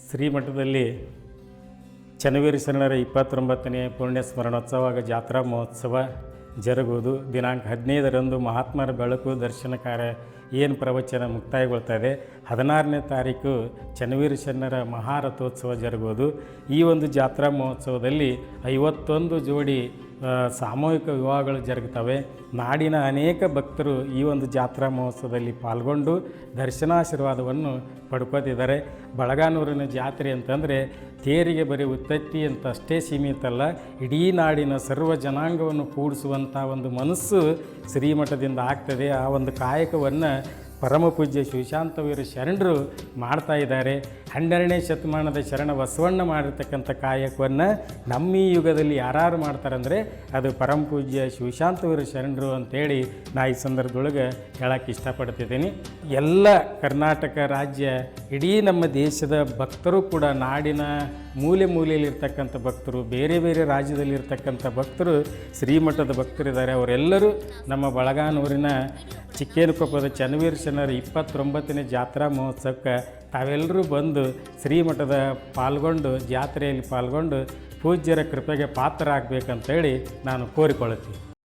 ಶ್ರೀಮಠದಲ್ಲಿ ಚನ್ನವೀರ ಶರಣರ 29ನೇ ಪುಣ್ಯ ಸ್ಮರಣೋತ್ಸವ ಜಾತ್ರಾ ಮಹೋತ್ಸವ ಜರುಗುವುದು. ದಿನಾಂಕ 15ರಂದು ಮಹಾತ್ಮರ ಬೆಳಕು ದರ್ಶನ ಕಾರ್ಯ ಏನು ಪ್ರವಚನ ಮುಕ್ತಾಯಗೊಳ್ತಾ ಇದೆ. 16ನೇ ತಾರೀಕು ಚನ್ನವೀರ ಶರಣರ ಮಹಾರಥೋತ್ಸವ ಜರುಗುವುದು. ಈ ಒಂದು ಜಾತ್ರಾ ಮಹೋತ್ಸವದಲ್ಲಿ 51 ಜೋಡಿ ಸಾಮೂಹಿಕ ವಿವಾಹಗಳು ಜರುಗುತ್ತವೆ. ನಾಡಿನ ಅನೇಕ ಭಕ್ತರು ಈ ಒಂದು ಜಾತ್ರಾ ಮಹೋತ್ಸವದಲ್ಲಿ ಪಾಲ್ಗೊಂಡು ದರ್ಶನಾಶೀರ್ವಾದವನ್ನು ಪಡ್ಕೋತಿದ್ದಾರೆ. ಬಳಗಾನೂರಿನ ಜಾತ್ರೆ ಅಂತಂದರೆ ತೇರಿಗೆ ಬರೀ ಉತ್ತತ್ತಿ ಅಂತ ಅಷ್ಟೇ ಸೀಮಿತ ಅಲ್ಲ, ಇಡೀ ನಾಡಿನ ಸರ್ವ ಜನಾಂಗವನ್ನು ಕೂಡಿಸುವಂಥ ಒಂದು ಮನಸ್ಸು ಶ್ರೀಮಠದಿಂದ ಆಗ್ತದೆ. ಆ ಒಂದು ಕಾಯಕವನ್ನು ಪರಮ ಪೂಜ್ಯ ಶಿವಶಾಂತವೀರ ಶರಣರು ಮಾಡ್ತಾ ಇದ್ದಾರೆ. 12ನೇ ಶತಮಾನದ ಶರಣ ಬಸವಣ್ಣ ಮಾಡಿರ್ತಕ್ಕಂಥ ಕಾಯಕವನ್ನು ನಮ್ಮ ಈ ಯುಗದಲ್ಲಿ ಯಾರು ಮಾಡ್ತಾರಂದರೆ ಅದು ಪರಮ ಪೂಜ್ಯ ಶಿವಶಾಂತವೀರ ಶರಣರು ಅಂತೇಳಿ ನಾ ಈ ಸಂದರ್ಭದೊಳಗೆ ಹೇಳಕ್ಕೆ ಇಷ್ಟಪಡ್ತಿದ್ದೀನಿ. ಎಲ್ಲ ಕರ್ನಾಟಕ ರಾಜ್ಯ, ಇಡೀ ನಮ್ಮ ದೇಶದ ಭಕ್ತರು ಕೂಡ, ನಾಡಿನ ಮೂಲೆ ಮೂಲೆಯಲ್ಲಿರ್ತಕ್ಕಂಥ ಭಕ್ತರು, ಬೇರೆ ಬೇರೆ ರಾಜ್ಯದಲ್ಲಿರ್ತಕ್ಕಂಥ ಭಕ್ತರು ಶ್ರೀಮಠದ ಭಕ್ತರಿದ್ದಾರೆ. ಅವರೆಲ್ಲರೂ ನಮ್ಮ ಬಳಗಾನೂರಿನ ಚಿಕ್ಕೇನಕೊಪ್ಪದ ಚನ್ನವೀರ ಶರಣರ 29ನೇ ಜಾತ್ರಾ ಮಹೋತ್ಸವಕ್ಕೆ ತಾವೆಲ್ಲರೂ ಬಂದು ಶ್ರೀಮಠದ ಪಾಲ್ಗೊಂಡು ಜಾತ್ರೆಯಲ್ಲಿ ಪಾಲ್ಗೊಂಡು ಪೂಜ್ಯರ ಕೃಪೆಗೆ ಪಾತ್ರರಾಗಬೇಕಂತೇಳಿ ನಾನು ಕೋರಿಕೊಳ್ಳುತ್ತೀನಿ.